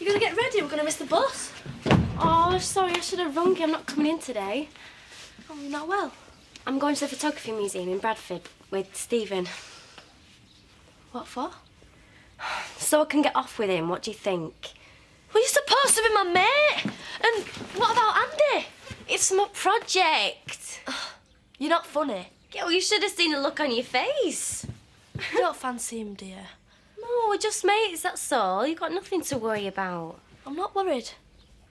gonna get ready? We're gonna miss the bus. Oh, sorry, I should have rung you. I'm not coming in today. Oh, you're not well? I'm going to the photography museum in Bradford with Stephen. What for? So I can get off with him. What do you think? Well, you're supposed to be my mate. And what about Andy? It's my project. You're not funny. Yeah, well, you should have seen the look on your face. You don't fancy him, dear? No, we're just mates, that's all. You've got nothing to worry about. I'm not worried.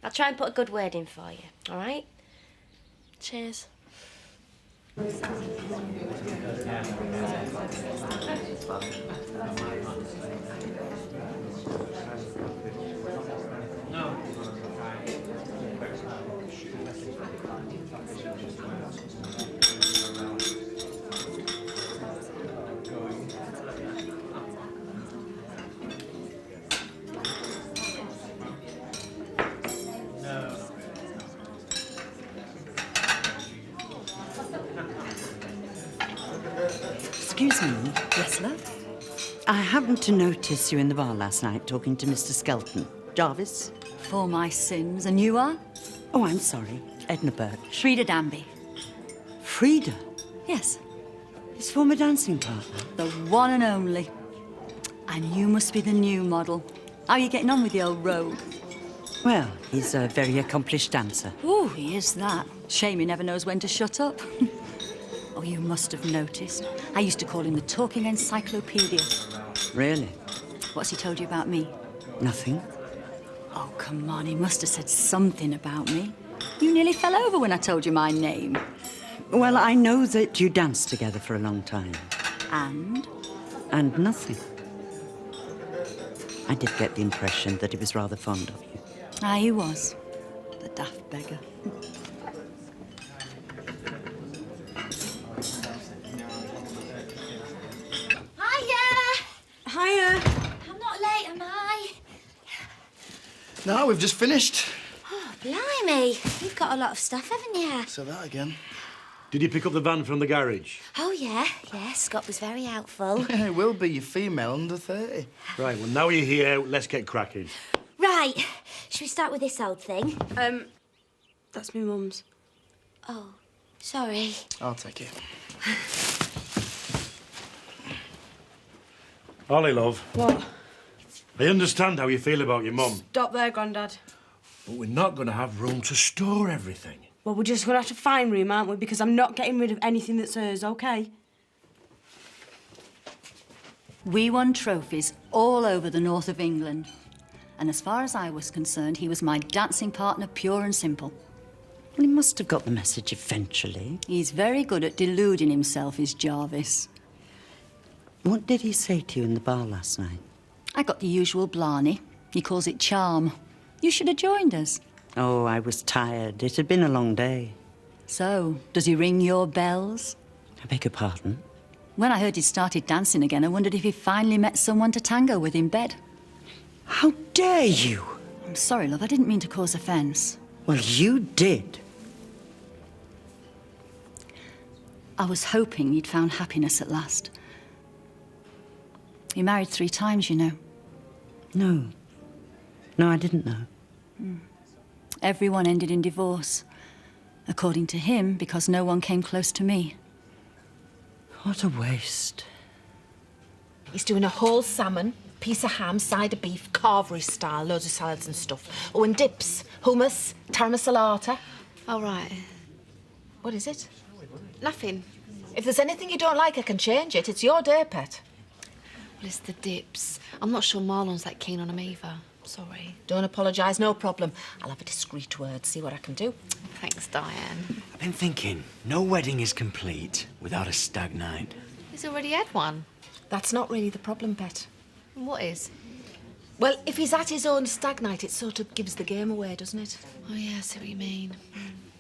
I'll try and put a good word in for you, all right? Cheers. Excuse me. Yes, love? I happened to notice you in the bar last night talking to Mr. Skelton. Jarvis? For my sins. And you are? Oh, I'm sorry. Edna Birch. Frida Danby. Frida? Yes, His former dancing partner. the one and only. And you must be the new model. How are you getting on with the old rogue? Well, he's a very accomplished dancer. Oh, he is that. Shame he never knows when to shut up. Oh, you must have noticed. I used to call him the talking encyclopedia. Really? What's he told you about me? Nothing? Oh, come on, he must have said something about me. You nearly fell over when I told you my name. Well, I know that you danced together for a long time. And? And nothing. I did get the impression that he was rather fond of you. Ah, he was. The daft beggar. Hiya. I'm not late, am I? No, we've just finished. Oh, blimey. You've got a lot of stuff, haven't you? So that again. Did you pick up the van from the garage? Oh, yeah. Yeah, Scott was very helpful. It will be your female under 30. Right, well, now you're here, let's get cracking. Right. Should we start with this old thing? That's my mum's. Oh, sorry. I'll take it. Ollie, love, What? I understand how you feel about your mum, Stop there, Grandad. but we're not going to have room to store everything. Well, we're just going to have to find room, aren't we? Because I'm not getting rid of anything that's hers, OK? We won trophies all over the north of England. And as far as I was concerned, he was my dancing partner, pure and simple. Well, he must have got the message eventually. He's very good at deluding himself, is Jarvis. What did he say to you in the bar last night? I got the usual blarney. He calls it charm. You should have joined us. Oh, I was tired. It had been a long day. So, does he ring your bells? I beg your pardon? When I heard he'd started dancing again, I wondered if he finally met someone to tango with in bed. How dare you? I'm sorry, love, I didn't mean to cause offence. Well, you did. I was hoping he'd found happiness at last. He married 3 times, you know. No. No, I didn't know. Everyone ended in divorce. According to him, because no one came close to me. What a waste. He's doing a whole salmon, piece of ham, side of beef, carvery style, loads of salads and stuff. Oh, and dips, hummus, taramasalata. All right. What is it? Nothing. If there's anything you don't like, I can change it. It's your day, pet. Well, it's the dips. I'm not sure Marlon's that keen on them either. Sorry. Don't apologise, no problem. I'll have a discreet word, see what I can do. Thanks, Diane. I've been thinking, no wedding is complete without a stag night. He's already had one. That's not really the problem, pet. And what is? Well, if he's at his own stag night, it sort of gives the game away, doesn't it? Oh, yeah, I see what you mean.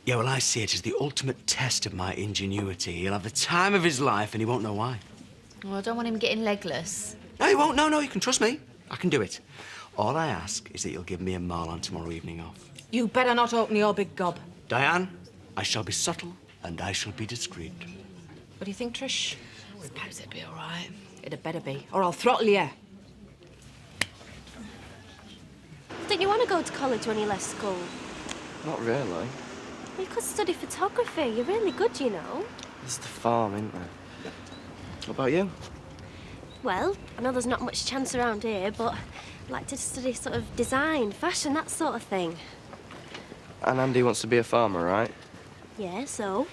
Yeah, well, I see it as the ultimate test of my ingenuity. He'll have the time of his life and he won't know why. Well, I don't want him getting legless. No, he won't. No, you can trust me. I can do it. All I ask is that you'll give me and Marlon tomorrow evening off. You better not open your big gob. Diane, I shall be subtle and I shall be discreet. What do you think, Trish? I suppose it'd be all right. It had better be, or I'll throttle you. I didn't you want to go to college when you left school? Not really. Well, you could study photography. You're really good, you know. There's the farm, isn't there? What about you? Well, I know there's not much chance around here, but I'd like to study sort of design, fashion, that sort of thing. And Andy wants to be a farmer, right? Yeah, so?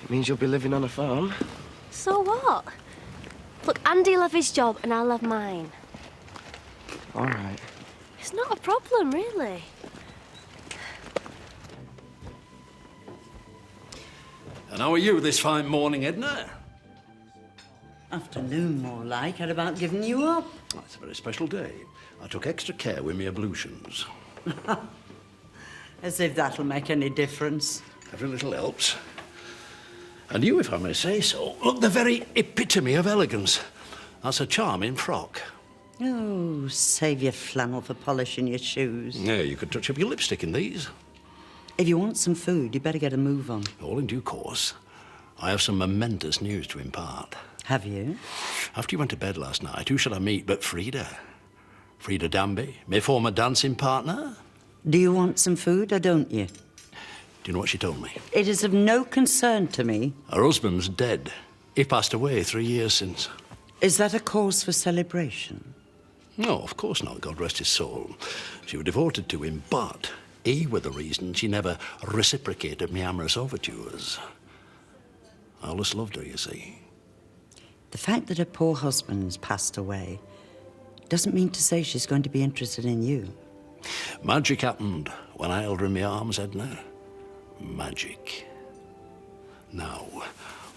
It means you'll be living on a farm. So what? Look, Andy'll have his job and I'll have mine. All right. It's not a problem, really. And how are you this fine morning, Edna? Afternoon, more like. I'd about given you up. Oh, it's a very special day. I took extra care with my ablutions. As if that'll make any difference. Every little helps. And you, if I may say so, look the very epitome of elegance. That's a charming frock. Oh, save your flannel for polishing your shoes. Yeah, you could touch up your lipstick in these. If you want some food, you better get a move on. All in due course. I have some momentous news to impart. Have you? After you went to bed last night, who should I meet but Frida? Frida Danby, my former dancing partner. Do you want some food or don't you? Do you know what she told me? It is of no concern to me. Her husband's dead. He passed away 3 years since. Is that a cause for celebration? No, of course not, God rest his soul. She was devoted to him, but he were the reason she never reciprocated me amorous overtures. I always loved her, you see. The fact that her poor husband's passed away doesn't mean to say she's going to be interested in you. Magic happened when I held her in my arms, Edna. Magic. Now,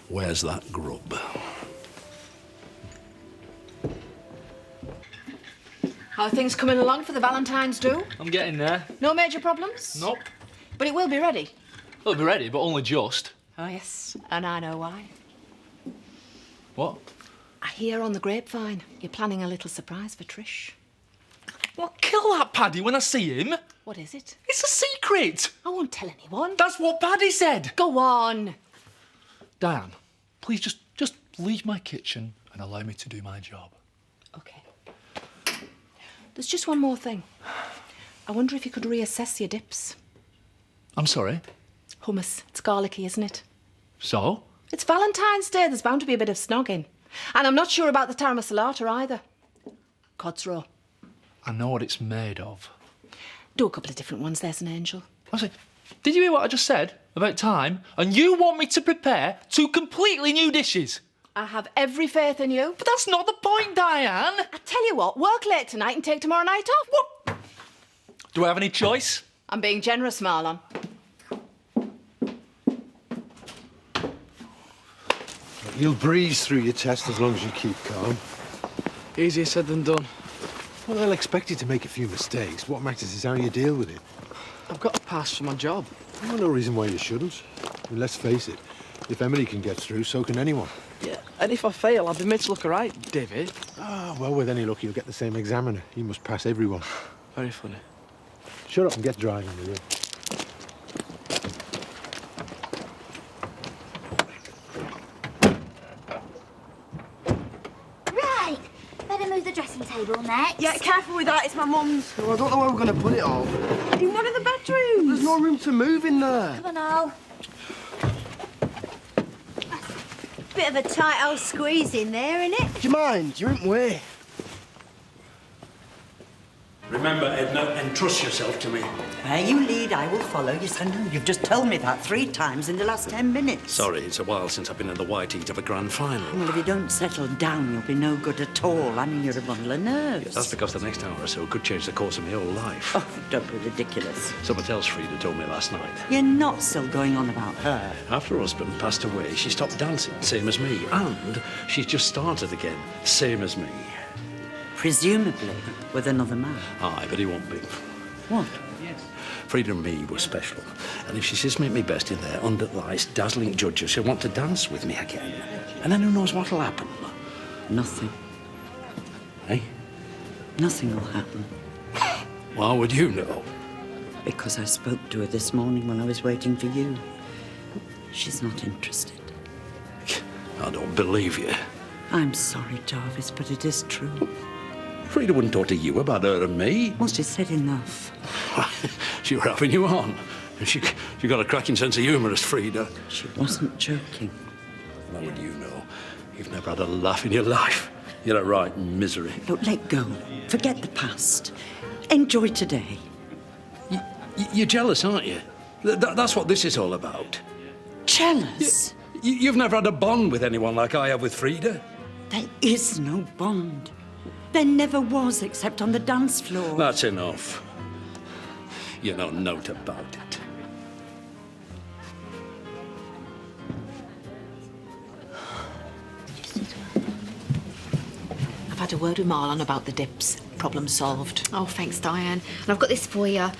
where's that grub? How are things coming along for the Valentine's do? I'm getting there. No major problems? Nope. But it will be ready. It'll be ready, but only just. Oh, yes. And I know why. What? I hear on the grapevine you're planning a little surprise for Trish. Well, kill that Paddy when I see him. What is it? It's a secret. I won't tell anyone. That's what Paddy said. Go on. Diane, please just leave my kitchen and allow me to do my job. OK. There's just one more thing. I wonder if you could reassess your dips. I'm sorry. Hummus. It's garlicky, isn't it? So? It's Valentine's Day. There's bound to be a bit of snogging. And I'm not sure about the taramasalata either. Cod's raw. I know what it's made of. Do a couple of different ones, there's an angel. I say, did you hear what I just said about time? And you want me to prepare 2 completely new dishes? I have every faith in you. But that's not the point, Diane. I tell you what, work late tonight and take tomorrow night off. What? Do I have any choice? I'm being generous, Marlon. You'll breeze through your test as long as you keep calm. Easier said than done. Well, they'll expect you to make a few mistakes. What matters is how you deal with it. I've got to pass for my job. Well, no reason why you shouldn't. I mean, let's face it, if Emily can get through, so can anyone. Yeah, and if I fail, I'll be made to look all right, David. Ah, well, with any luck, you'll get the same examiner. He must pass everyone. Very funny. Shut up and get driving, will you? Right. Better move the dressing table next. Yeah, careful with that. It's my mum's. Oh, I don't know where we're going to put it all. In one of the bedrooms. There's no room to move in there. Come on, Al. Bit of a tight old squeeze in there, innit? Do you mind? You're in the way. Remember, Edna, entrust yourself to me. Where you lead, I will follow. Yes, I know. You've just told me that 3 times in the last 10 minutes. Sorry, it's a while since I've been in the white heat of a grand final. Well, if you don't settle down, you'll be no good at all. I mean, you're a bundle of nerves. That's because the next hour or so could change the course of my whole life. Oh, don't be ridiculous. Something else Frida told me last night. You're not still going on about her. After her husband passed away, she stopped dancing, same as me. And she's just started again, same as me. Presumably with another man. Aye, but he won't be. What? Frida and me were special. And if she sees me at my best in there, under the lights, dazzling judges, she'll want to dance with me again. And then who knows what'll happen? Nothing. Eh? Nothing will happen. How would you know? Because I spoke to her this morning when I was waiting for you. She's not interested. I don't believe you. I'm sorry, Jarvis, but it is true. Frida wouldn't talk to you about her and me. Well, she said enough. She were having you on. She got a cracking sense of humour, as Frida. She wasn't joking. How would you know? You've never had a laugh in your life. You're a right misery. Look, let go. Forget the past. Enjoy today. You're jealous, aren't you? That's what this is all about. Jealous? You've never had a bond with anyone like I have with Frida. There is no bond. There never was, except on the dance floor. That's enough. You know naught about it. I've had a word with Marlon about the dips. Problem solved. Oh, thanks, Diane. And I've got this for you.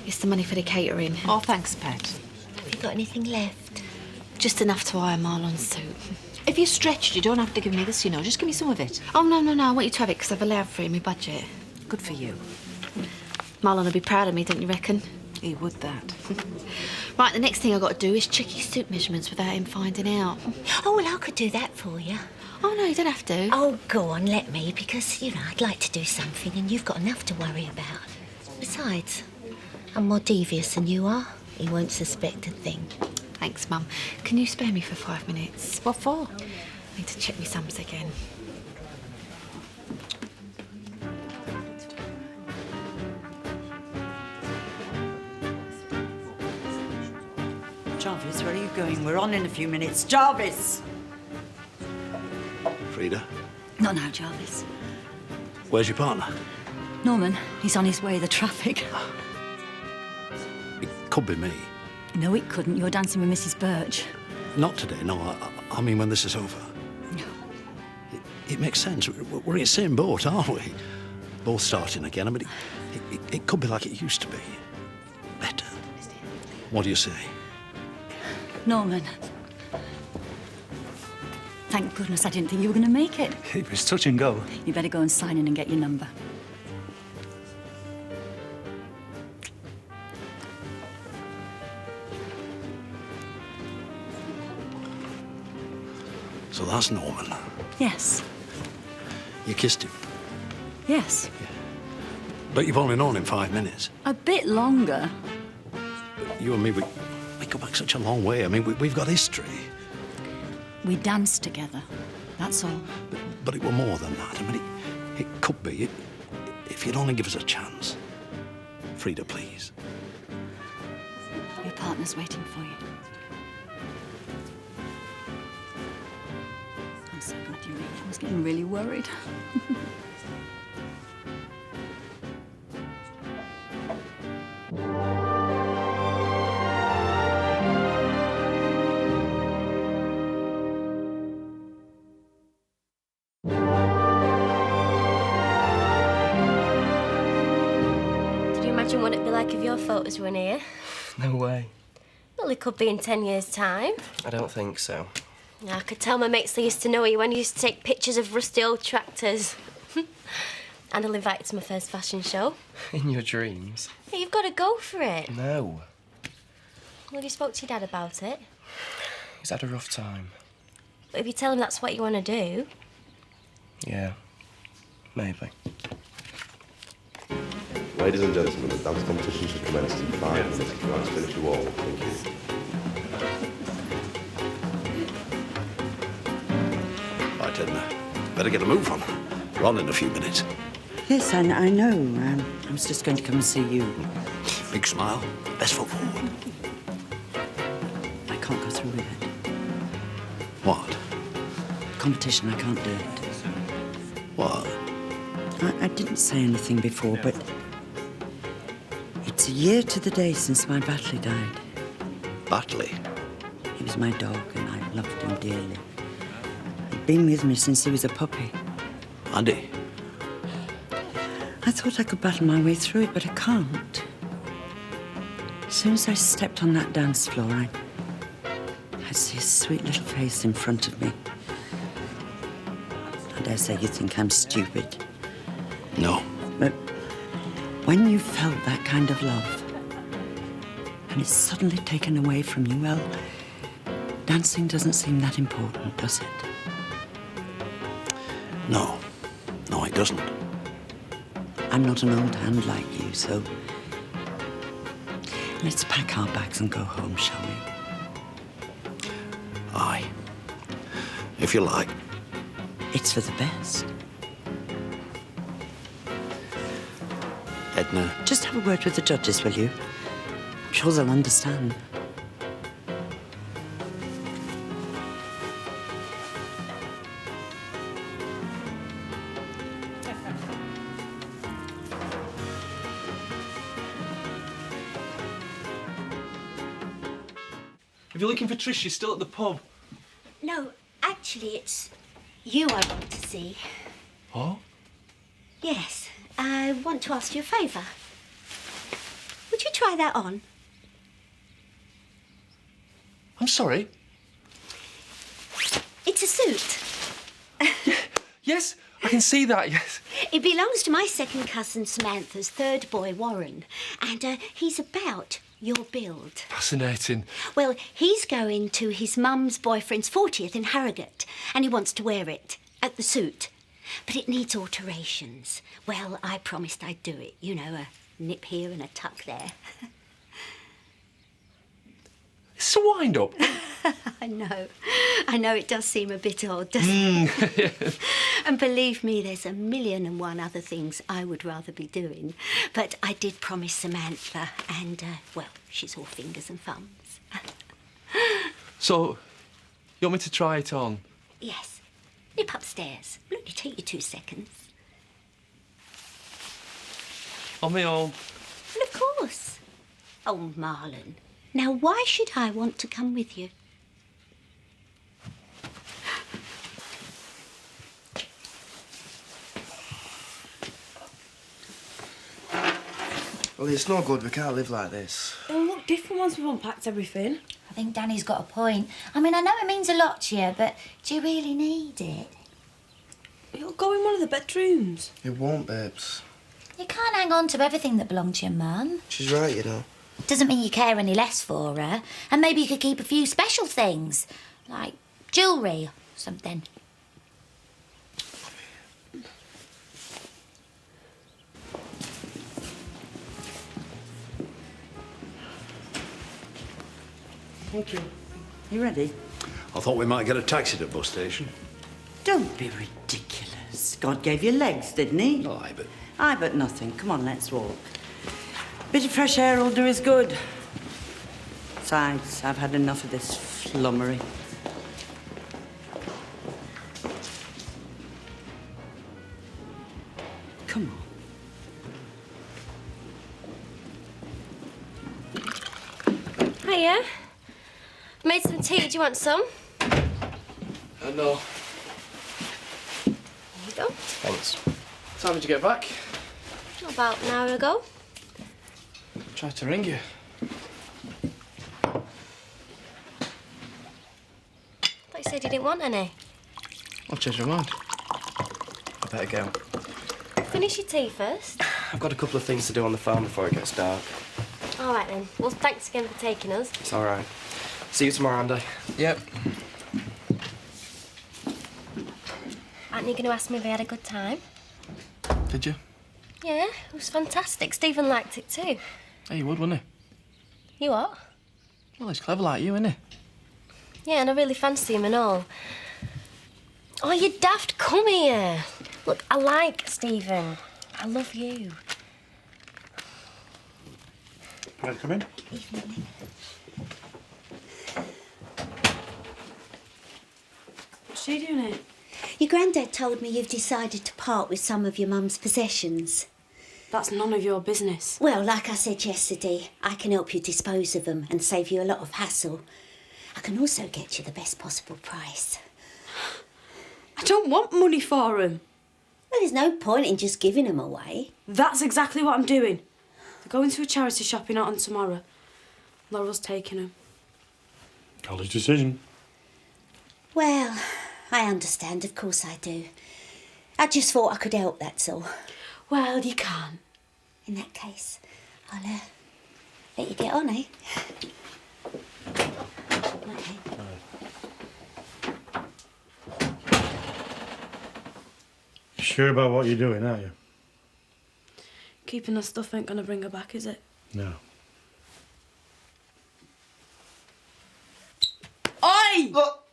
It's the money for the catering. Oh, thanks, Pet. Have you got anything left? Just enough to hire Marlon's suit. If you're stretched, you don't have to give me this, you know. Just give me some of it. Oh, no. I want you to have it because I've allowed for it in my budget. Good for you. Marlon will be proud of me, don't you reckon? He would that. Right, the next thing I've got to do is check his suit measurements without him finding out. Oh, well, I could do that for you. Oh, no, you don't have to. Oh, go on, let me, because, you know, I'd like to do something and you've got enough to worry about. Besides, I'm more devious than you are. He won't suspect a thing. Thanks, Mum. Can you spare me for 5 minutes? What for? I need to check my sums again. Jarvis, where are you going? We're on in a few minutes. Jarvis! Frida, Not now, Jarvis. where's your partner? Norman, he's on his way, the traffic. It could be me. No, it couldn't. You're dancing with Mrs. Birch. Not today, no. I mean when this is over. No. It makes sense. We're in the same boat, aren't we? Both starting again. I mean, it could be like it used to be. Better. What do you say? Norman. Thank goodness I didn't think you were going to make it. It was touch and go. You better go and sign in and get your number. So that's Norman. Yes. You kissed him. Yes. But you've only known him 5 minutes. A bit longer. You and me, we go back such a long way. I mean, we've got history. We danced together. That's all. But it were more than that. I mean, it could be. If you'd only give us a chance. Frida, please. Your partner's waiting for you. I'm so glad you made it. I was getting really worried. Imagine what it'd be like if your photos were here. No way. Well, it could be in 10 years' time. I don't think so. I could tell my mates they used to know you when you used to take pictures of rusty old tractors. And I'll invite you to my first fashion show. In your dreams? Hey, you've got to go for it. No. Well, you spoke to your dad about it. He's had a rough time. But if you tell him that's what you want to do... Yeah, maybe. Ladies and gentlemen, the dance competition should commence in 5 minutes. Let's finish you all. Thank you. Right, Edna. Better get a move on. We're on in a few minutes. Yes, I know. I was just going to come and see you. Big smile. Best foot forward. I can't go through with it. What? Competition, I can't do it. What? I didn't say anything before, but it's a year to the day since my Batley died. Batley? He was my dog, and I loved him dearly. He'd been with me since he was a puppy. Andy? I thought I could battle my way through it, but I can't. As soon as I stepped on that dance floor, I see his sweet little face in front of me. I dare say you think I'm stupid. No. But when you felt that kind of love, and it's suddenly taken away from you, well, dancing doesn't seem that important, does it? No. No, it doesn't. I'm not an old hand like you, so let's pack our bags and go home, shall we? Aye. If you like. It's for the best. Edna. Just have a word with the judges, will you? I'm sure they'll understand. If you're looking for Trish, she's still at the pub. No, actually, it's you I want to see. Oh? Yes, I want to ask you a favour. Would you try that on? I'm sorry? It's a suit. Yes, I can see that, yes. It belongs to my second cousin Samantha's third boy, Warren, and he's about your build. Fascinating. Well, he's going to his mum's boyfriend's 40th in Harrogate, and he wants to wear it at the suit. But it needs alterations. Well, I promised I'd do it. You know, a nip here and a tuck there. It's a wind-up. I know it does seem a bit odd, doesn't it? And believe me, there's 1,000,001 other things I would rather be doing. But I did promise Samantha, and, well, she's all fingers and thumbs. So, you want me to try it on? Yes. Nip upstairs. It'll only take you 2 seconds. On my own. Well, of course. Oh, Marlon. Now, why should I want to come with you? Well, it's no good. We can't live like this. It'll look different once we've unpacked everything. I think Danny's got a point. I mean, I know it means a lot to you, but do you really need it? It'll go in one of the bedrooms. It won't, babes. You can't hang on to everything that belonged to your mum. She's right, you know. Doesn't mean you care any less for her. And maybe you could keep a few special things, like jewellery or something. Thank you. You ready? I thought we might get a taxi to the bus station. Don't be ridiculous. God gave you legs, didn't he? Aye, but... Aye, but nothing. Come on, let's walk. Bit of fresh air will do us good. Besides, I've had enough of this flummery. Come on. Hiya. Made some tea. Do you want some? No. There you go. Thanks. What time did you get back? About an hour ago. Tried to ring you. Thought you said you didn't want any. I've changed my mind. I better go. Finish your tea first. I've got a couple of things to do on the farm before it gets dark. All right, then. Well, thanks again for taking us. It's all right. See you tomorrow, Andy. Yep. Aren't you going to ask me if I had a good time? Did you? Yeah, it was fantastic. Stephen liked it too. Hey, you would, wouldn't he? You what? Well, he's clever like you, isn't he? Yeah, and I really fancy him and all. Oh, you daft, come here. Look, I like Stephen. I love you. Can I come in? What's she doing here? Your granddad told me you've decided to part with some of your mum's possessions. That's none of your business. Well, like I said yesterday, I can help you dispose of them and save you a lot of hassle. I can also get you the best possible price. I don't want money for them. Well, there's no point in just giving them away. That's exactly what I'm doing. They're going to a charity shopping out on tomorrow. Laurel's taking them. College decision. Well, I understand, of course I do. I just thought I could help, that's all. Well, you can't. In that case, I'll let you get on, eh? Sure about what you're doing, aren't you? Keeping her stuff ain't gonna bring her back, is it? No. Oi! Look!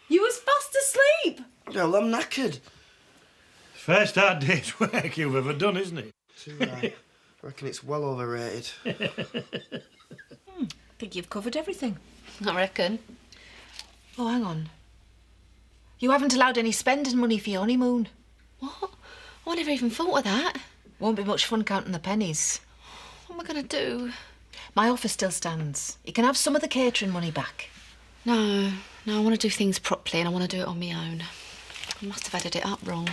You was fast asleep! Well, I'm knackered. First hard day's work you've ever done, isn't it? Too right. I reckon it's well overrated. I think you've covered everything. I reckon. Oh, hang on. You haven't allowed any spending money for your honeymoon. What? I never even thought of that. Won't be much fun counting the pennies. What am I going to do? My offer still stands. You can have some of the catering money back. No, I want to do things properly and I want to do it on my own. I must have added it up wrong.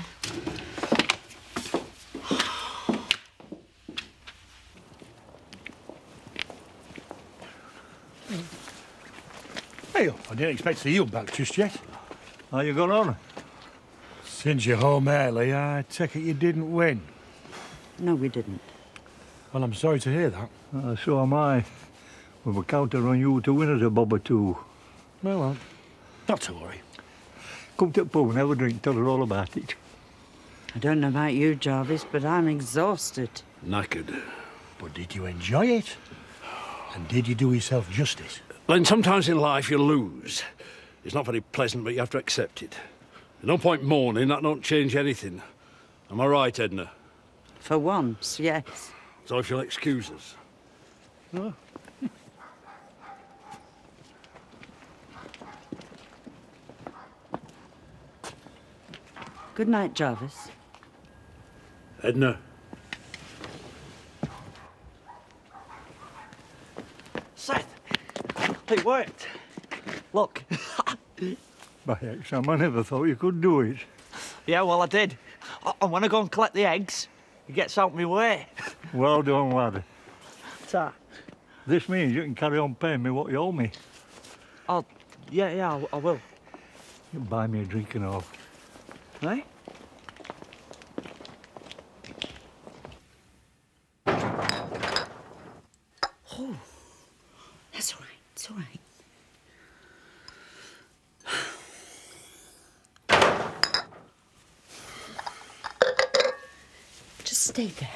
Hey, I didn't expect to see you back just yet. How you got on? Since you're home early, I take it you didn't win. No, we didn't. Well, I'm sorry to hear that. So am I. We were counting on you to win us a bob or two. Well, not to worry. Come to the pub and have a drink, tell her all about it. I don't know about you, Jarvis, but I'm exhausted. Knackered. But did you enjoy it? And did you do yourself justice? Then sometimes in life you lose. It's not very pleasant, but you have to accept it. There's no point mourning, that don't change anything. Am I right, Edna? For once, yes. So if you'll excuse us. Oh. Good night, Jarvis. Edna. Seth! It worked. Look. By Sam, I never thought you could do it. Yeah, well, I did. And when I go and collect the eggs, it gets out my way. Well done, lad. Ta. This means you can carry on paying me what you owe me. Oh, yeah, I will. You can buy me a drink and all. Eh? Oh, that's all right. It's all right. Just stay there.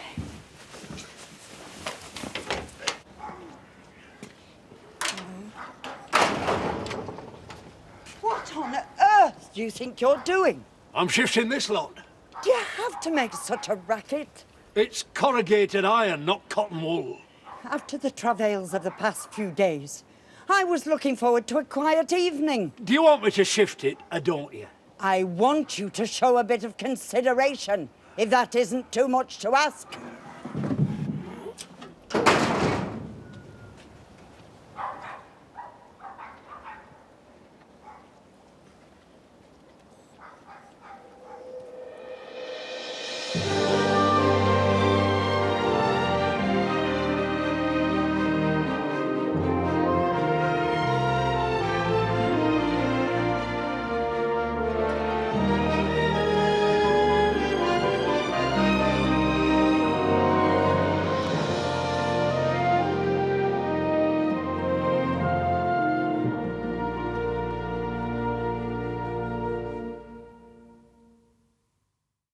What on earth do you think you're doing? I'm shifting this lot. Do you have to make such a racket? It's corrugated iron, not cotton wool. After the travails of the past few days, I was looking forward to a quiet evening. Do you want me to shift it, or don't you? I want you to show a bit of consideration, if that isn't too much to ask.